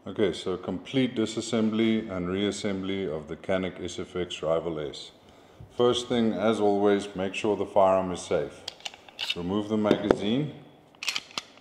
Okay, so complete disassembly and reassembly of the CANIK SFX Rival-S. First thing, as always, make sure the firearm is safe. Remove the magazine,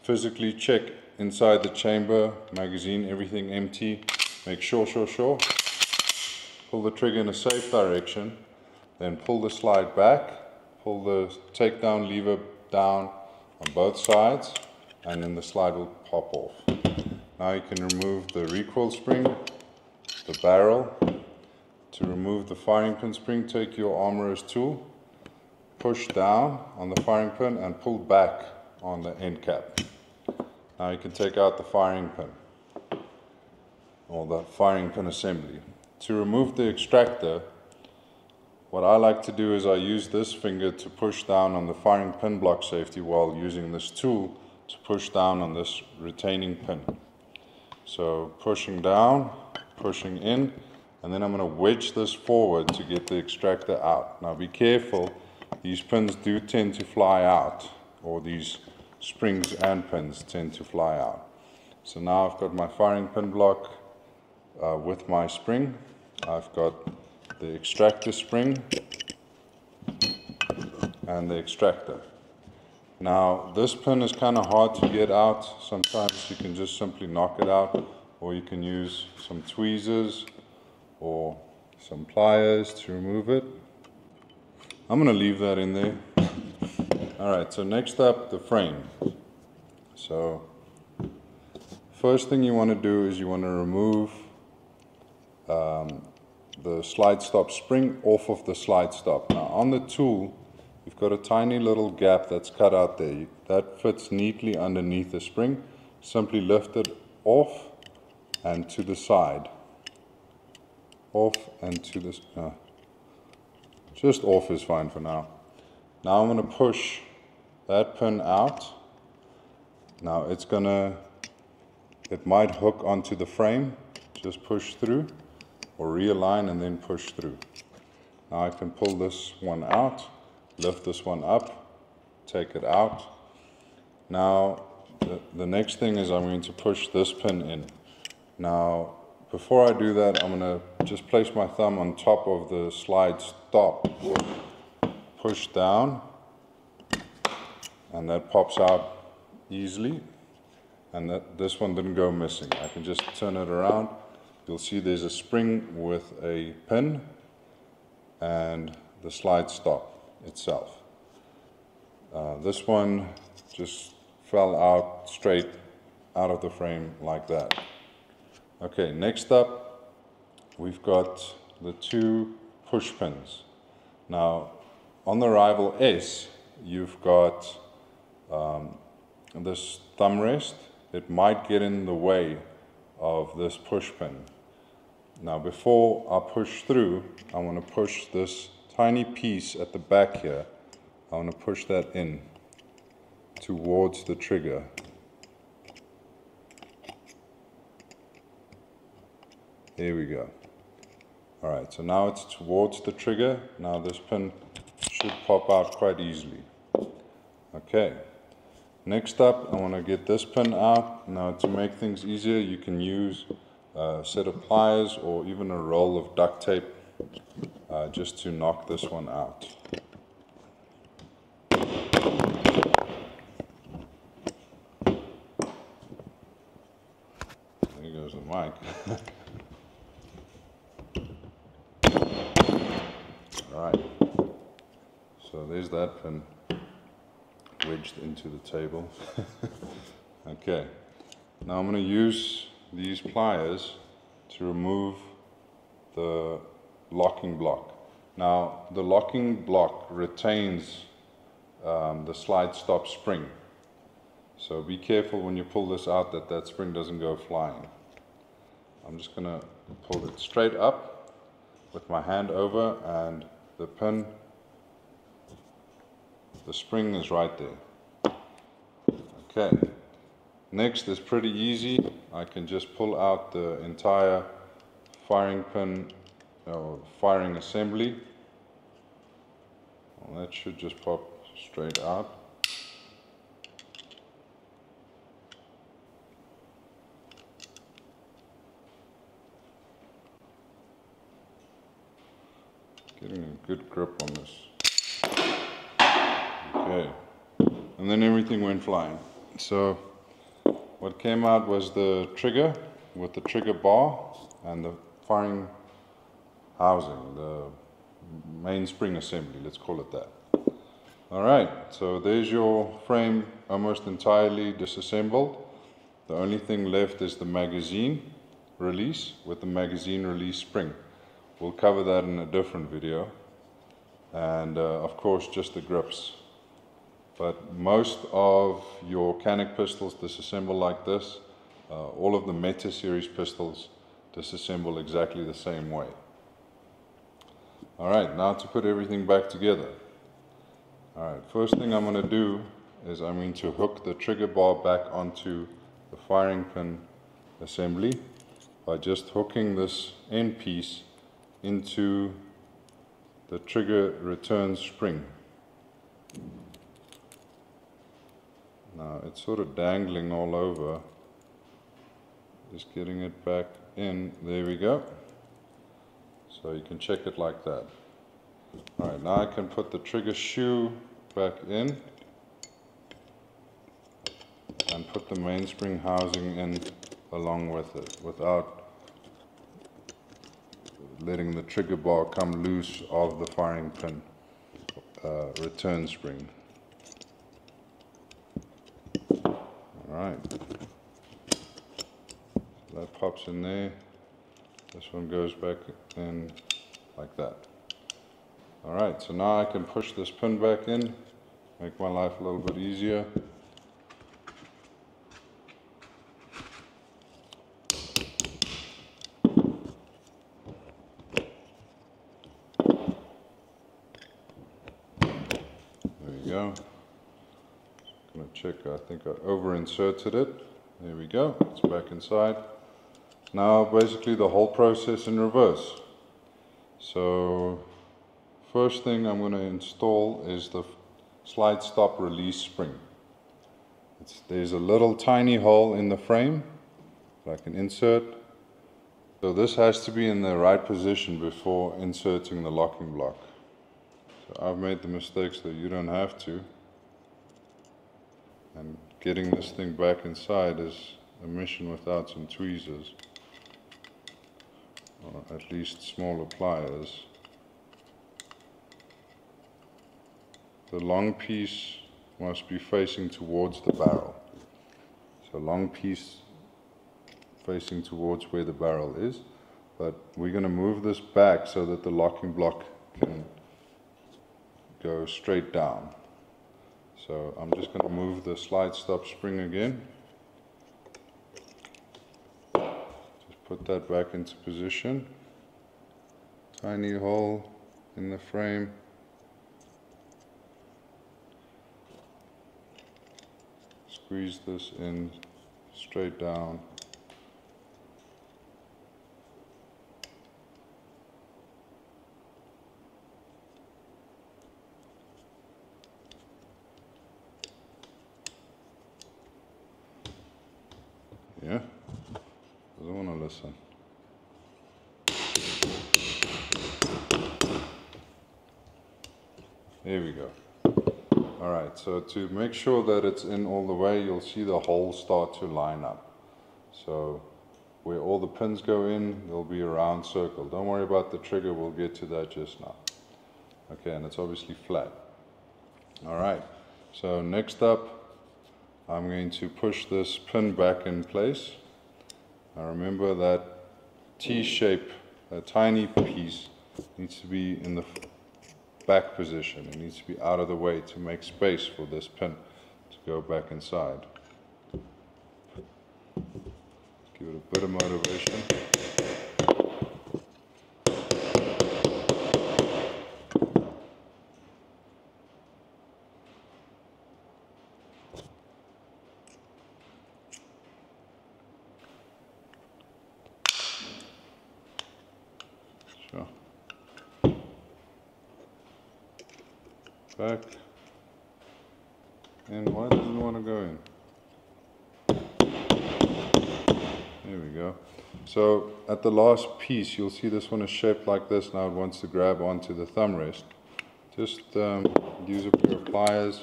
physically check inside the chamber, magazine, everything empty. Make sure. Pull the trigger in a safe direction, then pull the slide back, pull the takedown lever down on both sides, and then the slide will pop off. Now you can remove the recoil spring, the barrel. To remove the firing pin spring, take your armorer's tool, push down on the firing pin and pull back on the end cap. Now you can take out the firing pin, or the firing pin assembly. To remove the extractor, what I like to do is I use this finger to push down on the firing pin block safety while using this tool to push down on this retaining pin. So pushing down, pushing in, and then I'm going to wedge this forward to get the extractor out. Now be careful, these pins do tend to fly out, or these springs and pins tend to fly out. So now I've got my firing pin block with my spring. I've got the extractor spring and the extractor. Now this pin is kind of hard to get out. Sometimes you can just simply knock it out, or you can use some tweezers or some pliers to remove it. I'm going to leave that in there. Alright, so next up, the frame. So first thing you want to do is you want to remove the slide stop spring off of the slide stop. Now on the tool, you've got a tiny little gap that's cut out there. That fits neatly underneath the spring. Simply lift it off and to the side. Off and to this. Just off is fine for now. Now I'm going to push that pin out. Now it might hook onto the frame. Just push through, or realign and then push through. Now I can pull this one out, lift this one up, take it out. Now the next thing is I'm going to push this pin in. Now before I do that, I'm going to just place my thumb on top of the slide stop, push down, and that pops out easily, and this one didn't go missing. I can just turn it around. You'll see there's a spring with a pin and the slide stop itself. This one just fell out straight out of the frame like that. Okay, next up we've got the two push pins. Now on the Rival-S you've got this thumb rest. It might get in the way of this push pin. Now before I push through, I want to push this tiny piece at the back here. I want to push that in towards the trigger. There we go. Alright, so now it's towards the trigger. Now this pin should pop out quite easily. Okay. Next up, I want to get this pin out. Now to make things easier, you can use a set of pliers or even a roll of duct tape just to knock this one out. There goes the mic. Alright, so there's that pin wedged into the table. Okay, now I'm going to use these pliers to remove the locking block. Now the locking block retains the slide stop spring, so be careful when you pull this out that spring doesn't go flying. I'm just going to pull it straight up with my hand over, and the pin, the spring is right there. Okay, next is pretty easy. I can just pull out the entire firing pin, or firing assembly. Well, that should just pop straight out. Getting a good grip on this. Okay. And then everything went flying. So what came out was the trigger with the trigger bar and the firing housing, the mainspring assembly, let's call it that. Alright, so there's your frame almost entirely disassembled. The only thing left is the magazine release with the magazine release spring. We'll cover that in a different video. And of course just the grips. But most of your CANIK pistols disassemble like this. All of the Meta series pistols disassemble exactly the same way. Alright, now to put everything back together. Alright, first thing I'm going to do is I'm going to hook the trigger bar back onto the firing pin assembly by just hooking this end piece into the trigger return spring. Now it's sort of dangling all over. Just getting it back in. There we go. So you can check it like that. Alright, now I can put the trigger shoe back in and put the mainspring housing in along with it without letting the trigger bar come loose of the firing pin return spring. Alright, so that pops in there. This one goes back in like that. Alright, so now I can push this pin back in, make my life a little bit easier. There we go. I'm going to check, I think I over inserted it. There we go, it's back inside. Now basically the whole process in reverse. So first thing I'm going to install is the slide stop release spring. There's a little tiny hole in the frame that I can insert. So this has to be in the right position before inserting the locking block. So I've made the mistake so you don't have to. And getting this thing back inside is a mission without some tweezers. Or at least smaller pliers. The long piece must be facing towards the barrel. So long piece facing towards where the barrel is. But we're going to move this back so that the locking block can go straight down. So I'm just going to move the slide stop spring again. Just put that back into position. Tiny hole in the frame. Squeeze this in straight down. Yeah, doesn't want to listen. There we go. Alright, so to make sure that it's in all the way, you'll see the holes start to line up. So where all the pins go in, there'll be a round circle. Don't worry about the trigger, we'll get to that just now. Okay, and it's obviously flat. Alright, so next up, I'm going to push this pin back in place. Now remember that T-shape, that tiny piece, needs to be in the back position. It needs to be out of the way to make space for this pin to go back inside. Give it a bit of motivation. Sure. Back. And why doesn't it want to go in? There we go. So at the last piece, you'll see this one is shaped like this. Now it wants to grab onto the thumb rest. Just use a pair of pliers,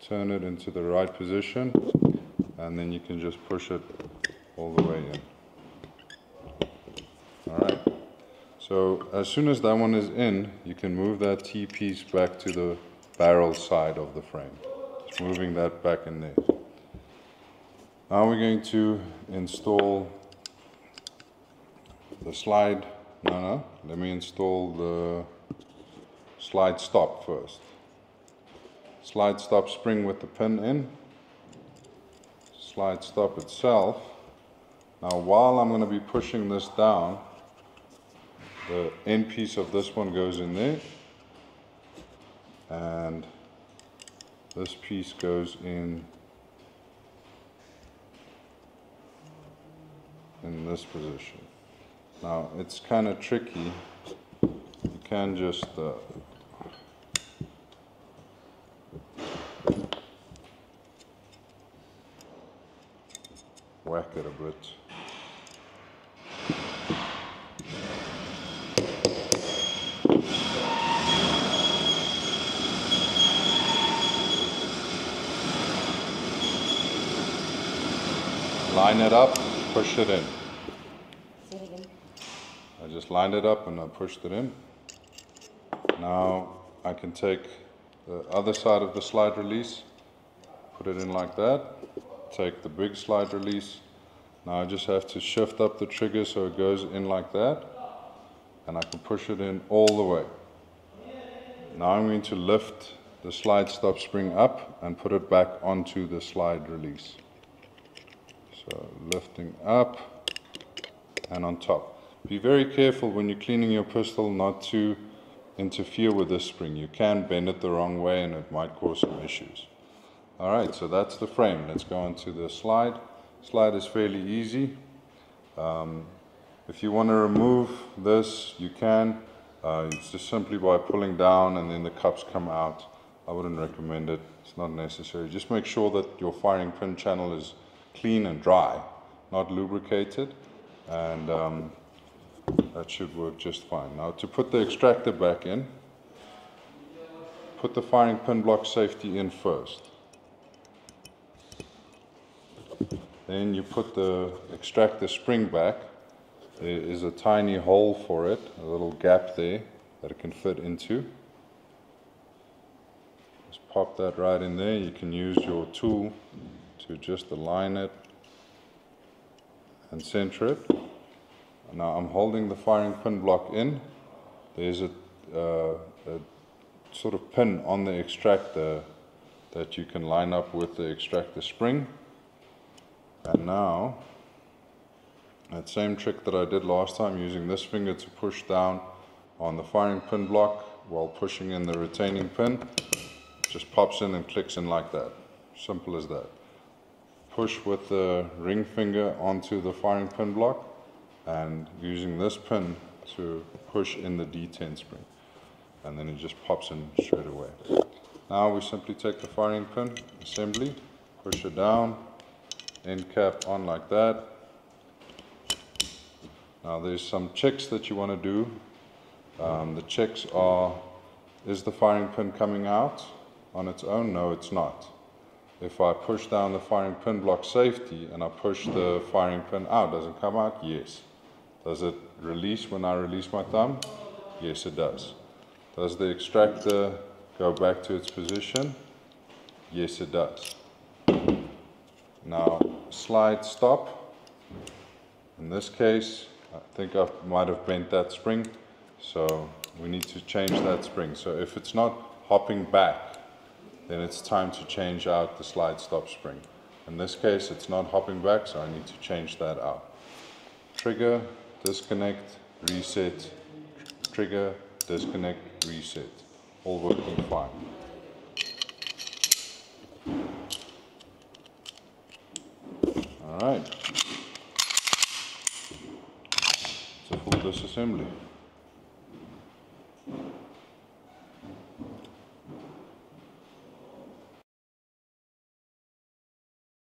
turn it into the right position, and then you can just push it all the way in. Alright, so as soon as that one is in, you can move that T-piece back to the barrel side of the frame. Just moving that back in there. Now we're going to install the slide, let me install the slide stop first. Slide stop spring with the pin in, slide stop itself. Now while I'm going to be pushing this down, the end piece of this one goes in there, and this piece goes in this position. Now it's kind of tricky. You can just whack it a bit. Line it up, push it in. Say it again. I just lined it up and I pushed it in. Now I can take the other side of the slide release, put it in like that, take the big slide release. Now I just have to shift up the trigger so it goes in like that, and I can push it in all the way. Now I'm going to lift the slide stop spring up and put it back onto the slide release. So lifting up and on top. Be very careful when you're cleaning your pistol not to interfere with this spring. You can bend it the wrong way and it might cause some issues. Alright, so that's the frame. Let's go on to the slide. Slide is fairly easy. If you want to remove this, you can. It's just simply by pulling down and then the cups come out. I wouldn't recommend it. It's not necessary. Just make sure that your firing pin channel is clean and dry, not lubricated, and that should work just fine. Now to put the extractor back in, put the firing pin block safety in first. Then you put the extractor spring back. There is a tiny hole for it, a little gap there that it can fit into. Just pop that right in there. You can use your tool to just align it and center it. Now I'm holding the firing pin block in. There's a sort of pin on the extractor that you can line up with the extractor spring. And now, that same trick that I did last time, using this finger to push down on the firing pin block while pushing in the retaining pin, just pops in and clicks in like that. Simple as that. Push with the ring finger onto the firing pin block and using this pin to push in the D10 spring, and then it just pops in straight away. Now we simply take the firing pin assembly, push it down, end cap on like that. Now there's some checks that you want to do. The checks are, is the firing pin coming out on its own? No, it's not. If I push down the firing pin block safety and I push the firing pin out, does it come out? Yes. Does it release when I release my thumb? Yes, it does. Does the extractor go back to its position? Yes, it does. Now, slide stop. In this case, I think I might have bent that spring, so we need to change that spring. So if it's not hopping back, then it's time to change out the slide stop spring. In this case, it's not hopping back, so I need to change that out. Trigger, disconnect, reset, trigger, disconnect, reset. All working fine. All right. It's a full disassembly.